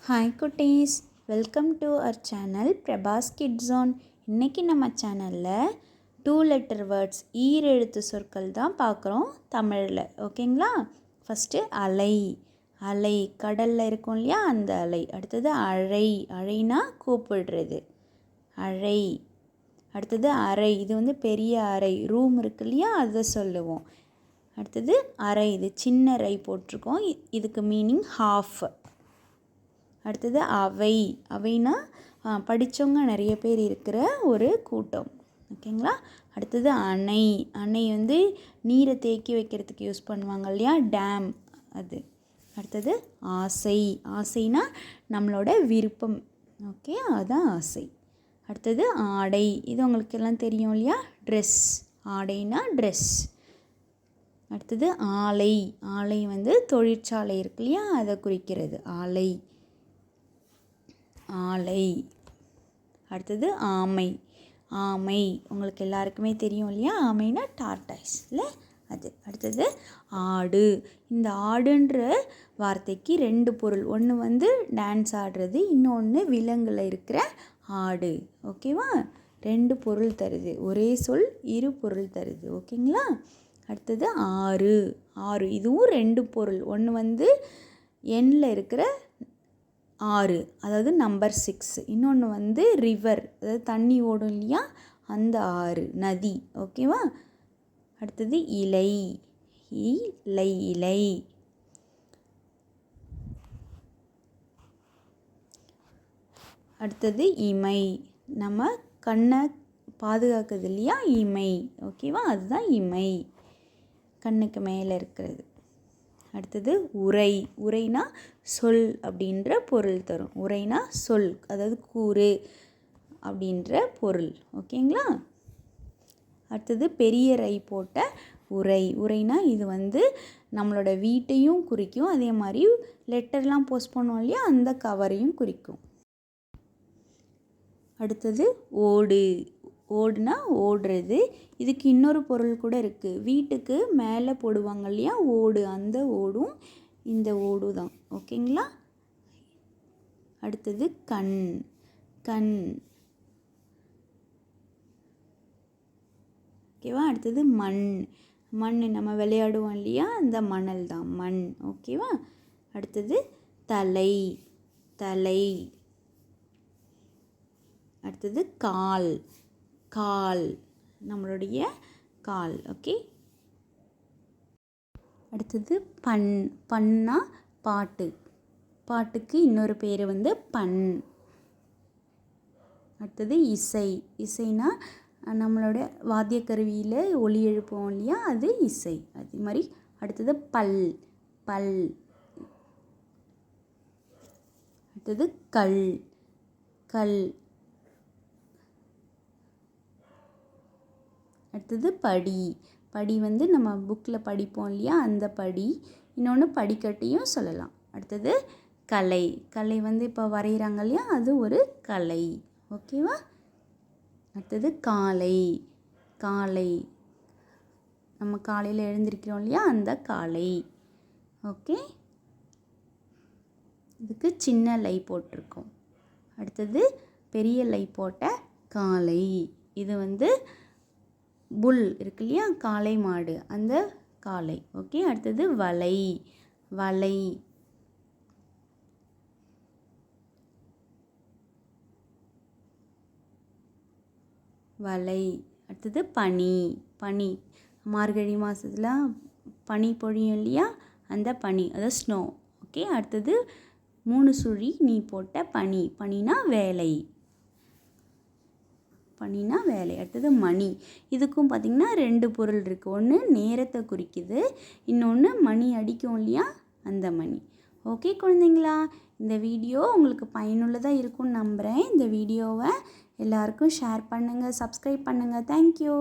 Hi குட்டீஸ், welcome to our channel Prabhas kid zone. இன்றைக்கி நம்ம சேனலில் 2 லெட்டர் வேர்ட்ஸ் ஈரெழுத்து சொற்கள் தான் பார்க்குறோம் தமிழில். ஓகேங்களா? ஃபஸ்ட்டு அலை. அலை கடலில் இருக்கும் இல்லையா, அந்த அலை. அடுத்தது அழை. அழைனா கூப்பிடுறது, அழை. அடுத்தது அறை. இது வந்து பெரிய அறை, ரூம் இருக்கு இல்லையா, அதை சொல்லுவோம். அடுத்தது அறை. இது சின்ன அறை போட்டிருக்கோம், இதுக்கு மீனிங் ஹாஃப். அடுத்தது அவை. அவைனா படித்தவங்க நிறைய பேர் இருக்கிற ஒரு கூட்டம். ஓகேங்களா? அடுத்தது அணை. அணை வந்து நீரை தேக்கி வைக்கிறதுக்கு யூஸ் பண்ணுவாங்க இல்லையா, டேம் அது. அடுத்தது ஆசை. ஆசைனா நம்மளோட விருப்பம். ஓகே, அதுதான் ஆசை. அடுத்தது ஆடை. இது உங்களுக்கு எல்லாம் தெரியும் இல்லையா, ட்ரெஸ். ஆடைனா ட்ரெஸ். அடுத்தது ஆலை. ஆலை வந்து தொழிற்சாலை இருக்கு இல்லையா, அதை குறிக்கிறது ஆலை, ஆலை. அடுத்தது ஆமை. ஆமை உங்களுக்கு எல்லாருக்குமே தெரியும் இல்லையா, ஆமைனா டார்டாய்ஸ் இல்லை, அது. அடுத்தது ஆடு. இந்த ஆடுன்ற வார்த்தைக்கு 2 பொருள். ஒன்று வந்து டான்ஸ் ஆடுறது, இன்னொன்று விலங்குல இருக்கிற ஆடு. ஓகேவா? 2 பொருள் தருது, ஒரே சொல் 2 பொருள் தருது. ஓகேங்களா? அடுத்தது ஆறு. ஆறு இதுவும் 2 பொருள். ஒன்று வந்து எண்ணில் இருக்கிற 6, அதாவது நம்பர் 6. இன்னொன்று வந்து ரிவர், அதாவது தண்ணி ஓடும் இல்லையா, அந்த ஆறு, நதி. ஓகேவா? அடுத்தது இலை. இலை. இலை. அடுத்தது இமை. நம்ம கண்ணை பாதுகாக்குது இல்லையா, இமை. ஓகேவா? அதுதான் இமை, கண்ணுக்கு மேலே இருக்கிறது. அடுத்தது உரை. உரைனா சொல் அப்படின்ற பொருள் தரும். உரைனா சொல், அதாவது கூறு அப்படின்ற பொருள். ஓகேங்களா? அடுத்தது பெரிய ரை போட்ட உரை. உரைனா இது வந்து நம்மளோட வீட்டையும் குறிக்கும், அதே மாதிரி லெட்டர்லாம் போஸ்ட் பண்ணுவோம் இல்லையா, அந்த கவரையும் குறிக்கும். அடுத்தது ஓடு. ஓடுனா ஓடுறது. இதுக்கு இன்னொரு பொருள் கூட இருக்குது. வீட்டுக்கு மேலே போடுவாங்க இல்லையா ஓடு, அந்த ஓடும் இந்த ஓடு தான். ஓகேங்களா? அடுத்தது கண். கண். ஓகேவா? அடுத்தது மண். மண் நம்ம விளையாடுவோம் இல்லையா, அந்த மணல் தான் மண். ஓகேவா? அடுத்தது தலை. தலை. அடுத்தது கால். கால் நம்மளுடைய கால். ஓகே. அடுத்தது பண். பண்ணா பாட்டு. பாட்டுக்கு இன்னொரு பேர் வந்து பண். அடுத்தது இசை. இசைனா நம்மளோட வாத்திய கருவியில் ஒலி எழுப்போம் இல்லையா, அது இசை. அதே மாதிரி அடுத்தது பல். பல். அடுத்தது கல். கல். அடுத்தது படி. படி வந்து நம்ம புக்கில் படிப்போம் இல்லையா, அந்த படி. இன்னொன்று படிக்கட்டையும் சொல்லலாம். அடுத்தது கலை. கலை வந்து இப்போ வரைகிறாங்க இல்லையா, அது ஒரு கலை. ஓகேவா? அடுத்தது காலை. காலை நம்ம காலையில் எழுந்திருக்கிறோம் இல்லையா, அந்த காலை. ஓகே. இதுக்கு சின்ன லை போட்டிருக்கோம். அடுத்தது பெரிய லை போட்ட காலை. இது வந்து புல் இருக்கு இல்லையா, காளை மாடு, அந்த காளை. ஓகே. அடுத்தது வலை. வலை. வலை. அடுத்தது பனி. பனி மார்கழி மாதத்தில் பனி பொழியும் இல்லையா, அந்த பனி, அதாவது ஸ்னோ. ஓகே. அடுத்தது 3 சுழி நீ போட்ட பனி. பனினா வேலை. பனினா வேலை. அடுத்தது மணி. இதுக்கும் பார்த்திங்கன்னா 2 பொருள் இருக்குது. ஒன்று நேரத்தை குறிக்குது, இன்னொன்று மணி அடிக்கும் இல்லையா, அந்த மணி. ஓகே குழந்தைங்களா, இந்த வீடியோ உங்களுக்கு பயனுள்ளதாக இருக்கும்னு நம்புகிறேன். இந்த வீடியோவை எல்லாருக்கும் ஷேர் பண்ணுங்கள், சப்ஸ்கிரைப் பண்ணுங்கள். தேங்க்யூ.